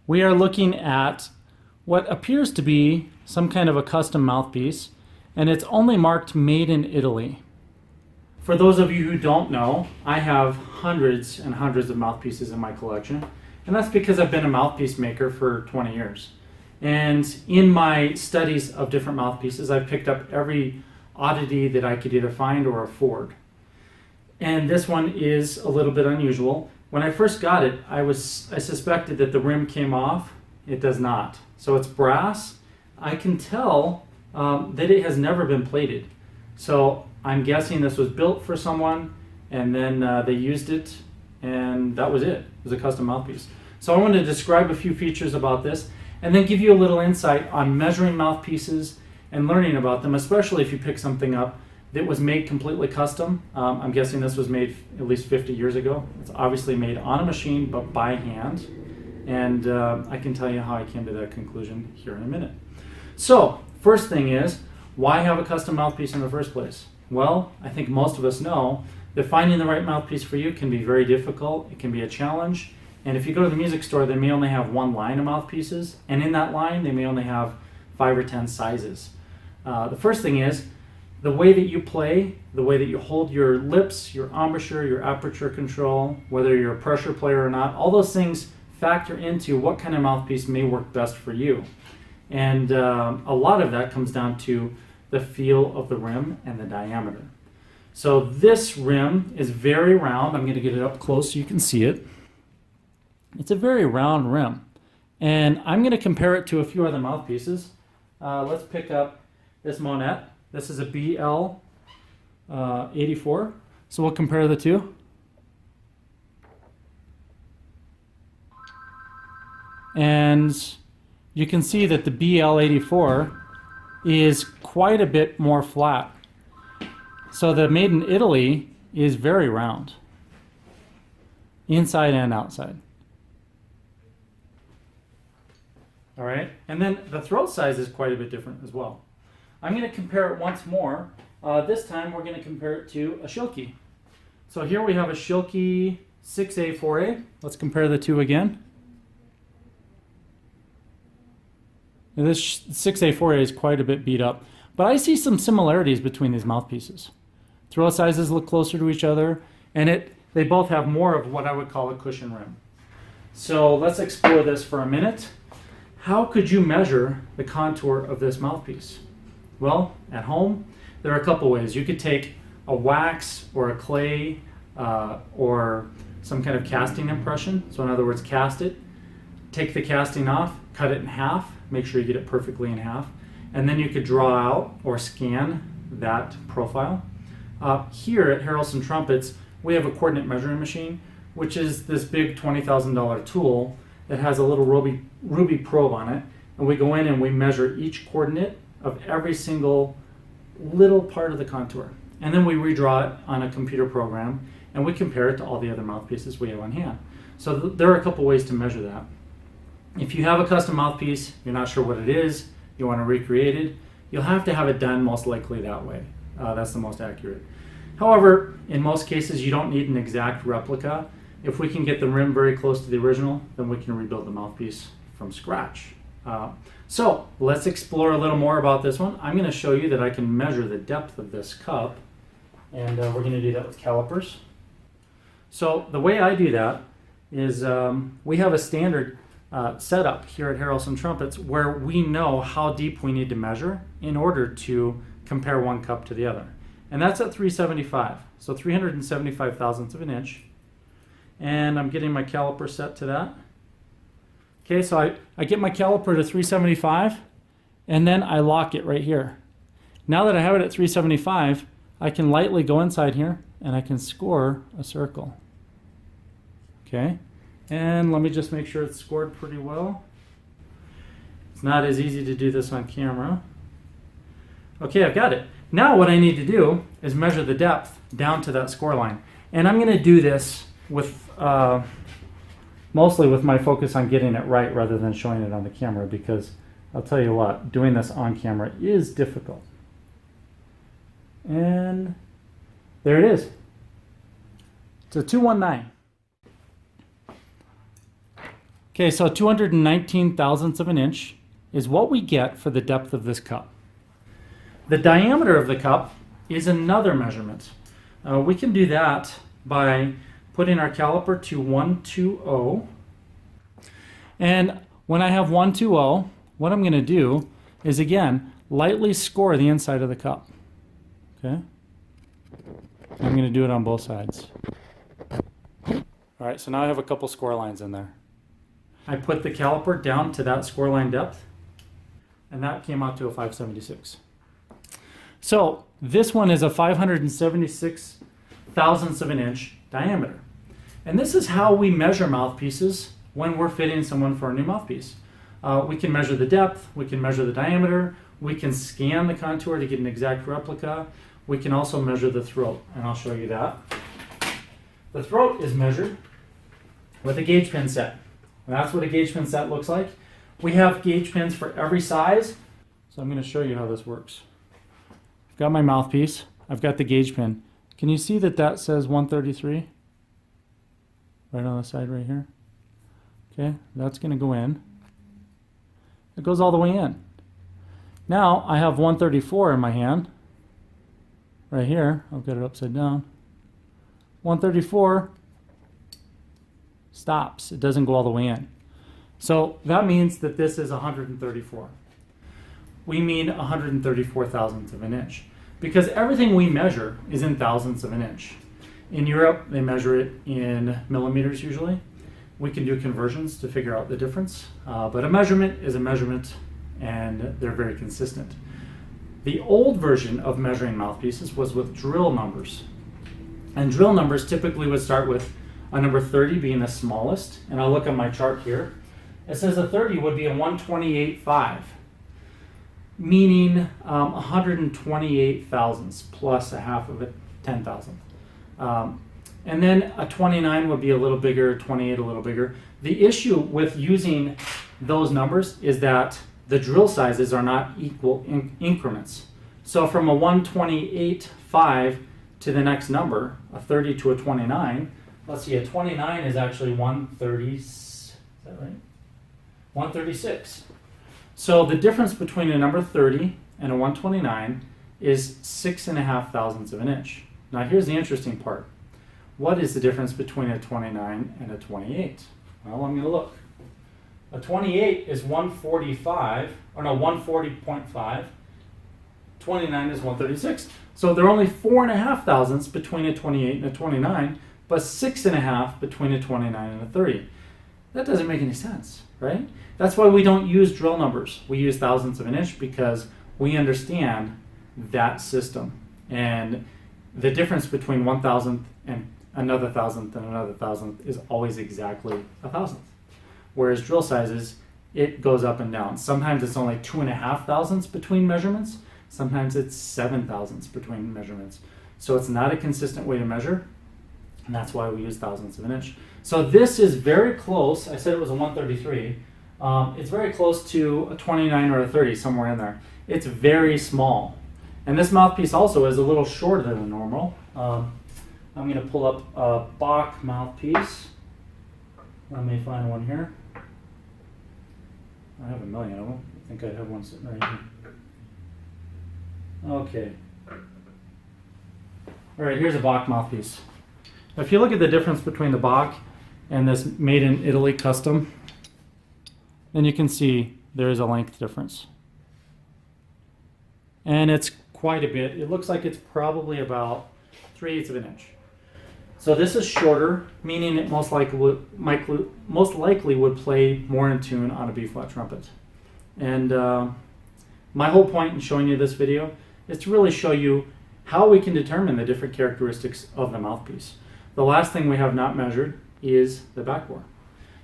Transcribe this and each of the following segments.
we are looking at what appears to be some kind of a custom mouthpiece, and it's only marked made in Italy. For those of you who don't know, I have hundreds and hundreds of mouthpieces in my collection, and that's because I've been a mouthpiece maker for 20 years. And in my studies of different mouthpieces, I've picked up every oddity that I could either find or afford. And this one is a little bit unusual. When I first got it, I suspected that the rim came off. It does not. So it's brass. I can tell that it has never been plated. So I'm guessing this was built for someone, and then they used it, and that was it. It was a custom mouthpiece. So I want to describe a few features about this, and then give you a little insight on measuring mouthpieces and learning about them, especially if you pick something up that was made completely custom. I'm guessing this was made at least 50 years ago. It's obviously made on a machine, but by hand. And I can tell you how I came to that conclusion here in a minute. So, first thing is, why have a custom mouthpiece in the first place? Well, I think most of us know that finding the right mouthpiece for you can be very difficult. It can be a challenge. And if you go to the music store, they may only have one line of mouthpieces, and in that line, they may only have 5 or 10 sizes. The first thing is, the way that you play, the way that you hold your lips, your embouchure, your aperture control, whether you're a pressure player or not, all those things factor into what kind of mouthpiece may work best for you. And a lot of that comes down to the feel of the rim and the diameter. So this rim is very round. I'm going to get it up close so you can see it. It's a very round rim. And I'm going to compare it to a few other mouthpieces. Let's pick up this Monette. This is a BL 84. So we'll compare the two. And you can see that the BL 84 is quite a bit more flat. So the made in Italy is very round, inside and outside. All right, and then the throat size is quite a bit different as well. I'm going to compare it once more. This time we're going to compare it to a Schilke. So here we have a Schilke 6A, 4A. Let's compare the two again. Now this 6A, 4A is quite a bit beat up, but I see some similarities between these mouthpieces. Throat sizes look closer to each other, and they both have more of what I would call a cushion rim. So let's explore this for a minute. How could you measure the contour of this mouthpiece? Well, at home, there are a couple ways. You could take a wax or a clay or some kind of casting impression. So in other words, cast it, take the casting off, cut it in half, make sure you get it perfectly in half, and then you could draw out or scan that profile. Here at Harrelson Trumpets, we have a coordinate measuring machine, which is this big $20,000 tool that has a little ruby probe on it, and we go in and we measure each coordinate of every single little part of the contour. And then we redraw it on a computer program, and we compare it to all the other mouthpieces we have on hand. So there are a couple ways to measure that. If you have a custom mouthpiece, you're not sure what it is, you want to recreate it, you'll have to have it done most likely that way. That's the most accurate. However, in most cases, you don't need an exact replica. If we can get the rim very close to the original, then we can rebuild the mouthpiece from scratch. So let's explore a little more about this one. I'm going to show you that I can measure the depth of this cup, and we're going to do that with calipers. So the way I do that is we have a standard setup here at Harrelson Trumpets where we know how deep we need to measure in order to compare one cup to the other. And that's at 375, so 375 thousandths of an inch. And I'm getting my caliper set to that. Okay, so I get my caliper to 375, and then I lock it right here. Now that I have it at 375, I can lightly go inside here, and I can score a circle. Okay, and let me just make sure it's scored pretty well. It's not as easy to do this on camera. Okay, I've got it. Now what I need to do is measure the depth down to that score line. And I'm going to do this with mostly with my focus on getting it right rather than showing it on the camera, because I'll tell you what, doing this on camera is difficult. And there it is. It's a 219. Okay, so 219 thousandths of an inch is what we get for the depth of this cup. The diameter of the cup is another measurement. We can do that by putting our caliper to 120. And when I have 120, what I'm going to do is, again, lightly score the inside of the cup. Okay? I'm going to do it on both sides. All right, so now I have a couple score lines in there. I put the caliper down to that score line depth, and that came out to a 576. So this one is a 576 thousandths of an inch diameter. And this is how we measure mouthpieces when we're fitting someone for a new mouthpiece. We can measure the depth, we can measure the diameter, we can scan the contour to get an exact replica. We can also measure the throat, and I'll show you that. The throat is measured with a gauge pin set. And that's what a gauge pin set looks like. We have gauge pins for every size, so I'm going to show you how this works. I've got my mouthpiece, I've got the gauge pin. Can you see that that says 133? Right on the side right here. Okay, that's going to go in. It goes all the way in. Now I have 134 in my hand. Right here, I'll get it upside down. 134 stops. It doesn't go all the way in. So that means that this is 134. We mean 134 thousandths of an inch, because everything we measure is in thousandths of an inch. In Europe, they measure it in millimeters usually. We can do conversions to figure out the difference, but a measurement is a measurement, and they're very consistent. The old version of measuring mouthpieces was with drill numbers. And drill numbers typically would start with a number 30 being the smallest. And I'll look at my chart here. It says a 30 would be a 128.5, meaning 128 thousandths plus a half of it, 10 thousandth. And then a 29 would be a little bigger, 28 a little bigger. The issue with using those numbers is that the drill sizes are not equal increments. So from a 128.5 to the next number, a 30 to a 29, let's see, a 29 is actually 130, is that right? 136. So the difference between a number 30 and a 129 is 6.5 thousandths of an inch. Now here's the interesting part. What is the difference between a 29 and a 28? Well, I'm going to look. A 28 is 145, or no, 140.5. 29 is 136. So they're only 4.5 thousandths between a 28 and a 29, but 6.5 between a 29 and a 30. That doesn't make any sense, right? That's why we don't use drill numbers. We use thousandths of an inch because we understand that system. And the difference between 1 thousandth and another thousandth and another thousandth is always exactly a thousandth. Whereas drill sizes, it goes up and down. Sometimes it's only 2.5 thousandths between measurements. Sometimes it's 7 thousandths between measurements. So it's not a consistent way to measure, and that's why we use thousandths of an inch. So this is very close. I said it was a 133. It's very close to a 29 or a 30, somewhere in there. It's very small. And this mouthpiece also is a little shorter than normal. I'm going to pull up a Bach Mouthpiece. I may find one here. I have a million of them. I think I have one sitting right here. Okay. All right, here's a Bach mouthpiece. If you look at the difference between the Bach and this made in Italy custom, then you can see there is a length difference. And it's quite a bit. It looks like it's probably about 3/8 of an inch. So this is shorter, meaning it most likely would play more in tune on a B-flat trumpet. And my whole point in showing you this video is to really show you how we can determine the different characteristics of the mouthpiece. The last thing we have not measured is the backbore.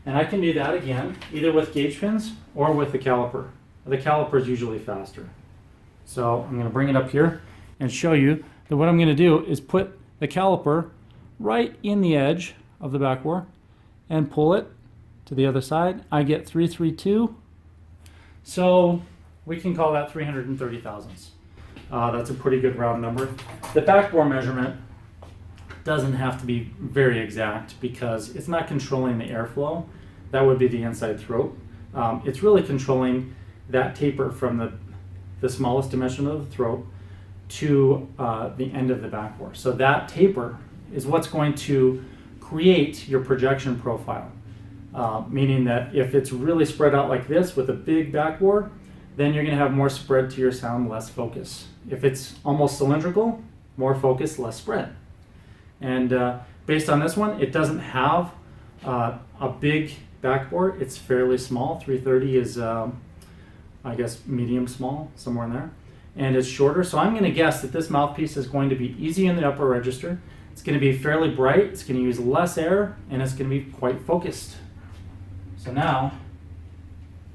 And I can do that again, either with gauge pins or with the caliper. The caliper is usually faster. So I'm going to bring it up here and show you that what I'm going to do is put the caliper right in the edge of the backbore and pull it to the other side. I get 332. So we can call that 330 thousandths. That's a pretty good round number. The backbore measurement doesn't have to be very exact because it's not controlling the airflow. that would be the inside throat. It's really controlling that taper from the smallest dimension of the throat to the end of the backbore. So that taper is what's going to create your projection profile, meaning that if it's really spread out like this with a big backbore, then you're going to have more spread to your sound, less focus. If it's almost cylindrical, more focus, less spread. And based on this one, it doesn't have a big backbore. It's fairly small. 330 is, I guess, medium small, somewhere in there. And it's shorter. So I'm going to guess that this mouthpiece is going to be easy in the upper register. It's going to be fairly bright. It's going to use less air, and it's going to be quite focused. So now,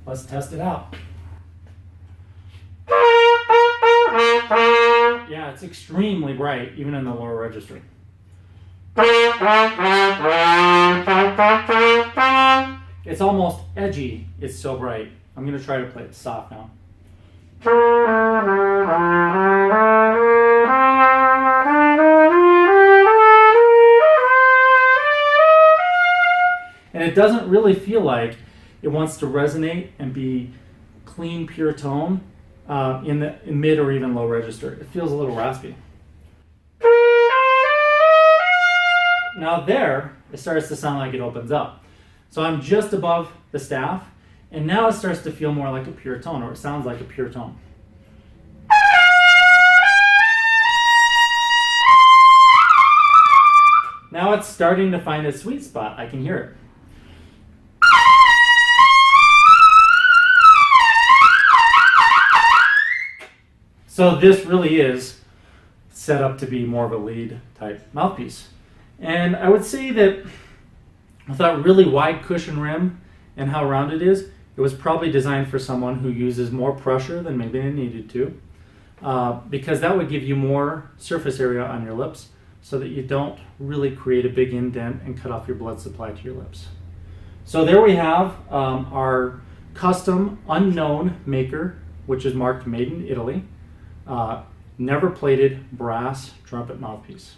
let's test it out. Yeah, it's extremely bright, even in the lower register. It's almost edgy. It's so bright. I'm going to try to play it soft now. And it doesn't really feel like it wants to resonate and be clean, pure tone in the mid or even low register. It feels a little raspy. Now there, it starts to sound like it opens up. So I'm just above the staff, and now it starts to feel more like a pure tone, or it sounds like a pure tone. Now it's starting to find a sweet spot. I can hear it. So this really is set up to be more of a lead type mouthpiece. And I would say that with that really wide cushion rim and how round it is, it was probably designed for someone who uses more pressure than maybe they needed to, because that would give you more surface area on your lips so that you don't really create a big indent and cut off your blood supply to your lips. So there we have our custom unknown maker, which is marked Made in Italy. Never plated brass trumpet mouthpiece.